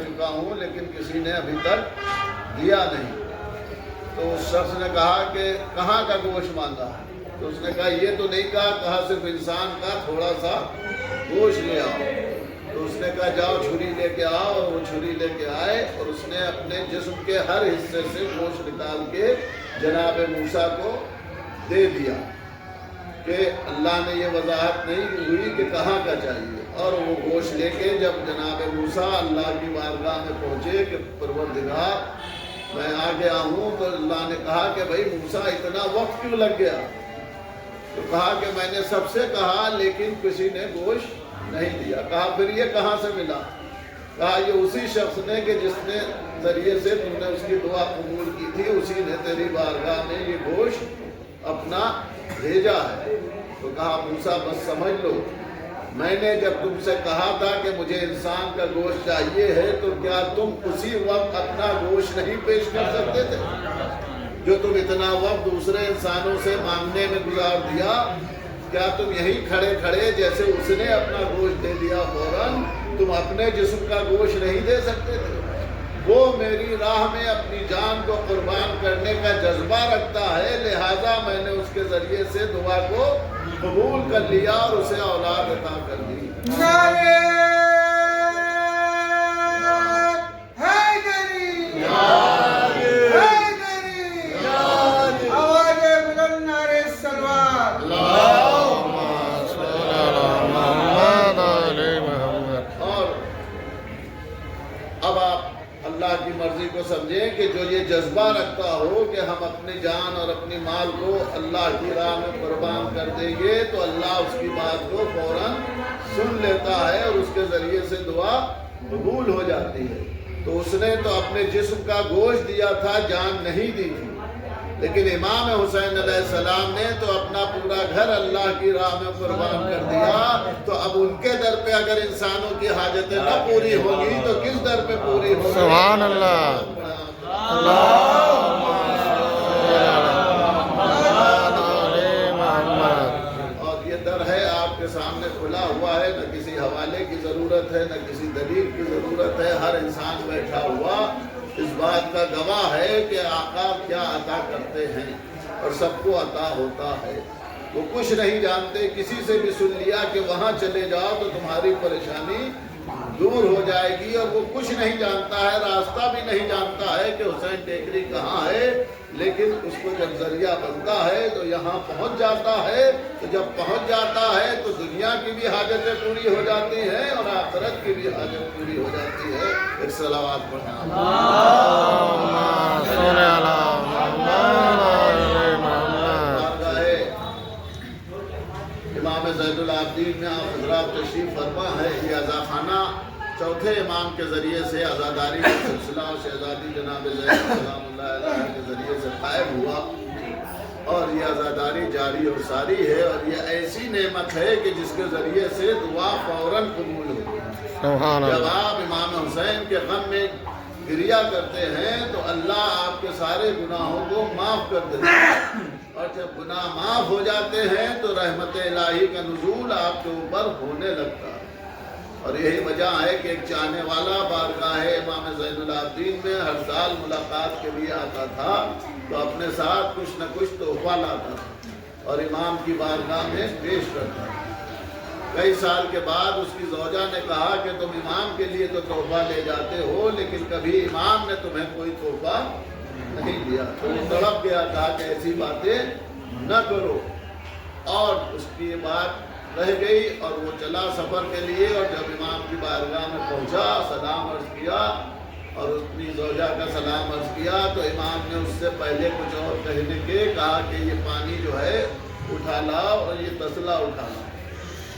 चुका हूँ लेकिन किसी ने अभी तक दिया नहीं। तो उस शख्स ने कहा कि कहाँ का गोश्त मांगा? तो उसने कहा ये तो नहीं कहा सिर्फ इंसान का थोड़ा सा गोश्त ले आओ। तो उसने कहा जाओ छुरी लेके आओ, और वो छुरी लेके आए और उसने अपने जिस्म के हर हिस्से से गोश्त निकाल के जनाब मूसा को दे दिया कि अल्लाह ने ये वजाहत नहीं हुई कि कहाँ का चाहिए। और वो गोश्त लेके जब जनाब मूसा अल्लाह की बारगाह में पहुँचे कि परवरदिगार मैं आ गया हूँ, तो अल्लाह ने कहा कि भाई मूसा इतना वक्त क्यों लग गया? तो कहा कि मैंने सबसे कहा लेकिन किसी ने गोश्त नहीं दिया। कहा फिर ये कहाँ से मिला? कहा ये उसी शख्स ने कि जिसने जरिए से तुमने उसकी दुआ कबूल की थी, उसी ने तेरी बारगाह में ये गोश्त अपना भेजा है। तो कहा मूसा बस समझ लो, मैंने जब तुमसे कहा था कि मुझे इंसान का गोश्त चाहिए है, तो क्या तुम उसी वक्त अपना गोश्त नहीं पेश कर सकते थे जो तुम इतना वक्त दूसरे इंसानों से मांगने में गुजार दिया? क्या तुम यहीं खड़े खड़े जैसे उसने अपना गोश्त दे दिया फौरन, तुम अपने जिस्म का गोश्त नहीं दे सकते थे? वो मेरी राह में अपनी जान को कुर्बान करने का जज्बा रखता है, लिहाजा मैंने उसके जरिए से दुआ को कबूल कर लिया और उसे औलाद अता कर दी। अल्लाह की मर्जी को समझें कि जो ये जज्बा रखता हो कि हम अपनी जान और अपनी माल को अल्लाह की राह में कुर्बान कर देंगे, तो अल्लाह उसकी बात को फौरन सुन लेता है और उसके जरिए से दुआ कबूल हो जाती है। तो उसने तो अपने जिस्म का गोश्त दिया था, जान नहीं दी थी, लेकिन इमाम हुसैन अलैहिस्सलाम ने तो अपना पूरा घर अल्लाह की राह में कुर्बान कर दिया। तो अब उनके दर पे अगर इंसानों की हाजतें न पूरी होगी तो किस दर पे पूरी होगी? सुभान अल्लाह। और ये दर है आपके सामने खुला हुआ है, न किसी हवाले की जरूरत है, न किसी दलील की जरूरत है। हर इंसान बैठा हुआ इस बात का गवाह है कि आका क्या अता करते हैं और सबको अता होता है। वो कुछ नहीं जानते, किसी से भी सुन लिया कि वहाँ चले जाओ तो तुम्हारी परेशानी दूर हो जाएगी, और वो कुछ नहीं जानता है, रास्ता भी नहीं जानता है कि हुसैन टेकरी कहाँ है, लेकिन उसको जब जरिया बनता है तो यहाँ पहुँच जाता है। तो जब पहुँच जाता है तो दुनिया की भी हाजतें पूरी हो जाती हैं और आखिरत की भी हाजत पूरी हो जाती है। एक सलावत पढ़ना। इमाम ज़ैनुल आबिदीन में आप हज़रात तशरीफ़ फरमा है। ये अज़ाखाना चौथे इमाम के ज़रिए से आज़ादारी का सिलसिला और शहज़ादी जनाब ज़ैनब सलामुल्लाह अलैहा के ज़रिए से कायम हुआ, और ये आज़ादारी जारी और सारी है। और ये ऐसी नेमत है कि जिसके ज़रिए से दुआ फ़ौरन कबूल होती है। जब आप इमाम हुसैन के गम में गिरिया करते हैं तो अल्लाह आपके सारे गुनाहों को माफ़ कर देता है, और जब गुनाह माफ़ हो जाते हैं तो रहमत इलाही का नुज़ूल आपके ऊपर होने लगता है। और यही वजह है कि एक चाहने वाला बारगाह इमाम ज़ैनुल आबिदीन में हर साल मुलाकात के लिए आता था, तो अपने साथ कुछ न कुछ तोहफा लाता था और इमाम की बारगाह में पेश करता था। कई साल के बाद उसकी ज़ौजा ने कहा कि तुम इमाम के लिए तो तोहफा ले जाते हो, लेकिन कभी इमाम ने तुम्हें कोई तोहफा नहीं दिया। तो वो तड़प गया, कहा कि ऐसी बातें न करो, और उसकी ये बात रह गई और वो चला सफ़र के लिए। और जब इमाम की बारगाह में पहुंचा, सलाम अर्ज़ किया और अपनी ज़ौजा का सलाम अर्ज़ किया, तो इमाम ने उससे पहले कुछ और कहने के कहा कि ये पानी जो है उठा लाओ और ये तसला उठा लाओ।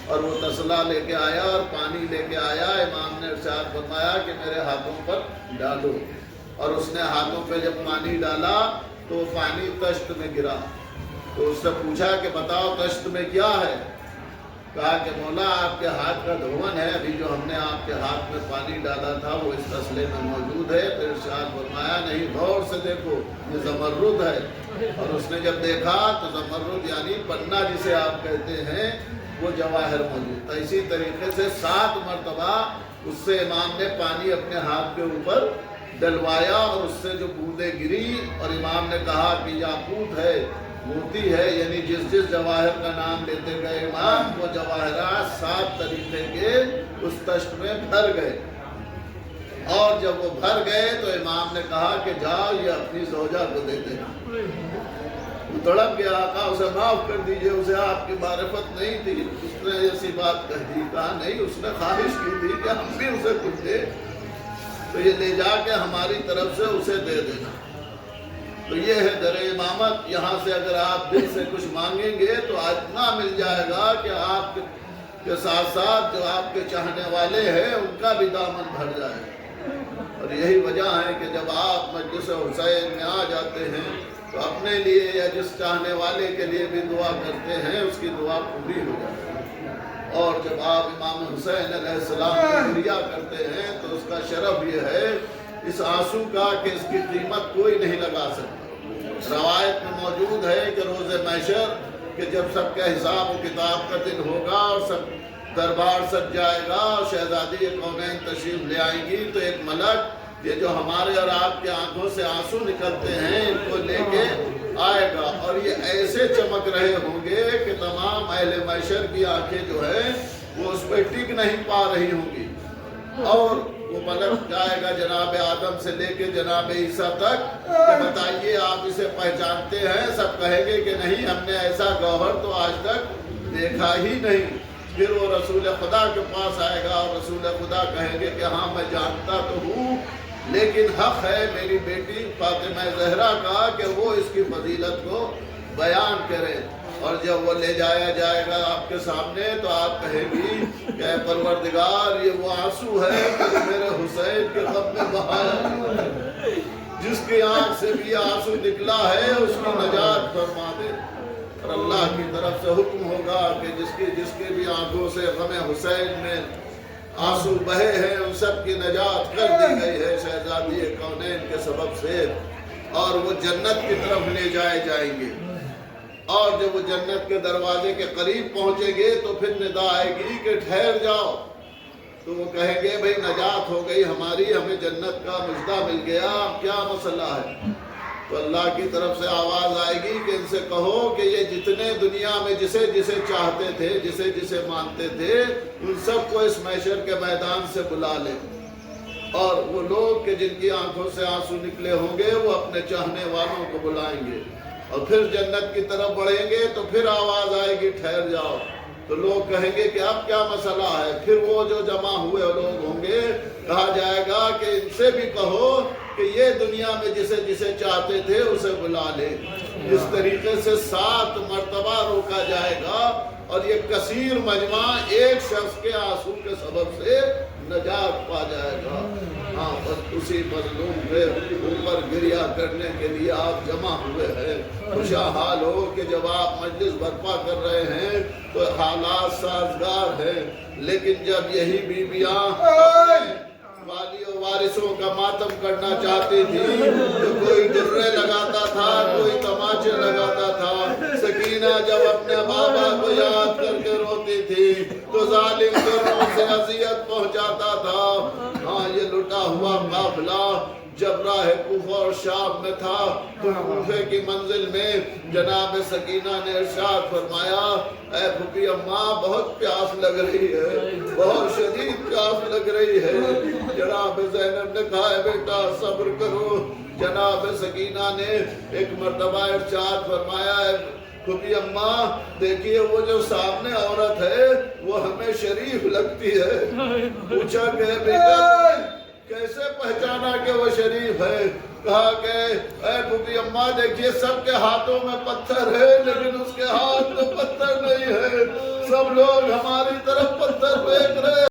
और वो तसला लेके आया और पानी लेके आया। इमाम ने इरशाद फरमाया कि मेरे हाथों पर डालो, और उसने हाथों पे जब पानी डाला तो पानी तश्त में गिरा। तो उससे पूछा कि बताओ तश्त में क्या है? कहा कि मौला आपके हाथ का धोवन है, अभी जो हमने आपके हाथ में पानी डाला था वो इस तसले में मौजूद है। तो इरशाद फरमाया नहीं, गौर से देखो, ये ज़मर्रुद है। और उसने जब देखा तो ज़मर्रुद यानी पन्ना जिसे आप कहते हैं, वो जवाहर मौजूद था। इसी तरीके से 7 मरतबा उससे इमाम ने पानी अपने हाथ के ऊपर डलवाया और उससे जो बूंदें गिरी और इमाम ने कहा कि याकूत है, मोती है, यानी जिस जिस जवाहर का नाम लेते गए इमाम, वो जवाहरात 7 तरीके के उस तश्त में भर गए। और जब वो भर गए तो इमाम ने कहा कि जाओ ये अपनी ज़ौजा को दे देना। वो तड़प गया, कहा उसे माफ़ कर दीजिए, उसे आपकी मारिफत नहीं थी। उसने ऐसी बात कह दी, कहा नहीं, उसने ख्वाहिश की थी कि हम भी उसे कुछ दे, तो ये ले जाके हमारी तरफ से उसे दे देना। तो ये है दर इमामत। यहाँ से अगर आप दिल से कुछ मांगेंगे तो इतना मिल जाएगा कि आपके साथ साथ जो आपके चाहने वाले हैं उनका भी दामन भर जाएगा। और यही वजह है कि जब आप मजलिस हुसैन में आ जाते हैं तो अपने लिए या जिस चाहने वाले के लिए भी दुआ करते हैं, उसकी दुआ पूरी हो जाती है। और जब आप इमाम हुसैन अलैहिस्सलाम की क्रिया करते हैं तो उसका शरफ ये है इस आंसू का कि इसकी कीमत कोई नहीं लगा सकता। रवायत में मौजूद है कि रोज़े महशर कि जब सबका हिसाब व किताब का दिन होगा और सब दरबार सज जाएगा और शहजादी कौनैन तशरीफ ले आएंगी, तो एक मलक ये जो हमारे और आपके आंखों से आंसू निकलते हैं इनको लेके आएगा और ये ऐसे चमक रहे होंगे कि तमाम अहले महशर की आंखें जो है वो उस पर टिक नहीं पा रही होंगी। और वो मलक जाएगा जनाब आदम से लेके जनाब ईसा तक कि बताइए आप इसे पहचानते हैं? सब कहेंगे कि नहीं, हमने ऐसा गौहर तो आज तक देखा ही नहीं। फिर वो रसूल खुदा के पास आएगा और रसूल खुदा कहेंगे कि हाँ मैं जानता तो हूँ, लेकिन हक है मेरी बेटी फातिमा ज़हरा का कि वो इसकी फजीलत को बयान करे। और जब वो ले जाया जाएगा आपके सामने तो आप कहेंगी कि परवरदिगार ये वो आंसू है कि मेरे हुसैन के गम में बहाया, जिसकी आंख से भी आंसू निकला है उसकी नजात फरमा दे। और अल्लाह की तरफ से हुक्म होगा कि जिसके भी आंखों से गम हुसैन में आंसू बहे हैं उन सब की नजात कर दी गई है शहजादी कौनैन के सबब से, और वो जन्नत की तरफ ले जाए जाएंगे। और जब वो जन्नत के दरवाजे के करीब पहुंचेंगे तो फिर निदा आएगी कि ठहर जाओ। तो वो कहेंगे भाई नजात हो गई हमारी, हमें जन्नत का मुजदा मिल गया, अब क्या मसला है? तो अल्लाह की तरफ से आवाज़ आएगी कि इनसे कहो कि ये जितने दुनिया में जिसे जिसे चाहते थे, जिसे जिसे मानते थे, उन सबको इस महशर के मैदान से बुला ले। और वो लोग कि जिनकी आंखों से आंसू निकले होंगे वो अपने चाहने वालों को बुलाएंगे और फिर जन्नत की तरफ बढ़ेंगे तो फिर आवाज़ आएगी ठहर जाओ। तो लोग कहेंगे कि अब क्या मसला है? फिर वो जो जमा हुए लोग होंगे, कहा जाएगा कि इनसे भी कहो कि ये दुनिया में जिसे जिसे चाहते थे उसे बुला ले। इस तरीके से 7 मरतबा रोका जाएगा और ये कसीर मजमा एक शख्स के आंसू के सबब से नजात पा जाएगा। हाँ, बस उसी मजलूम पे ऊपर गिरिया करने के लिए आप जमा हुए हैं। खुशहाल हो कि जब आप मजलिस बर्पा कर रहे हैं तो हालात साजगार हैं, लेकिन जब यही बीबियां वालियों वारिसों का मातम करना चाहती थी तो कोई डुर्रे लगाता था, कोई तमाचे लगाता था। सकीना जब अपने बाबा को याद करके रोती थी तो जालिम जुर्मों से अजियत पहुंचाता था। हाँ, ये लुटा हुआ काफिला जब राह कूफा और शाम में था तो कूफे की मंजिल में जनाब सकीना ने इरशाद फरमाया, ऐ फूफी अम्मा बहुत प्यास लग रही है, बहुत शदीद प्यास लग रही है। जनाब ज़ैनब ने कहा बेटा सब्र करो। जनाब सकीना ने एक मर्तबा इरशाद फरमाया, फूफी अम्मा देखिए वो जो सामने औरत है वो हमें शरीफ लगती है। पूछा कि बेटा कैसे पहचाना कि वो शरीफ है? कहा कि ऐ फूफी अम्मा देखिए सबके हाथों में पत्थर है लेकिन उसके हाथ में पत्थर नहीं है, सब लोग हमारी तरफ पत्थर फेंक रहे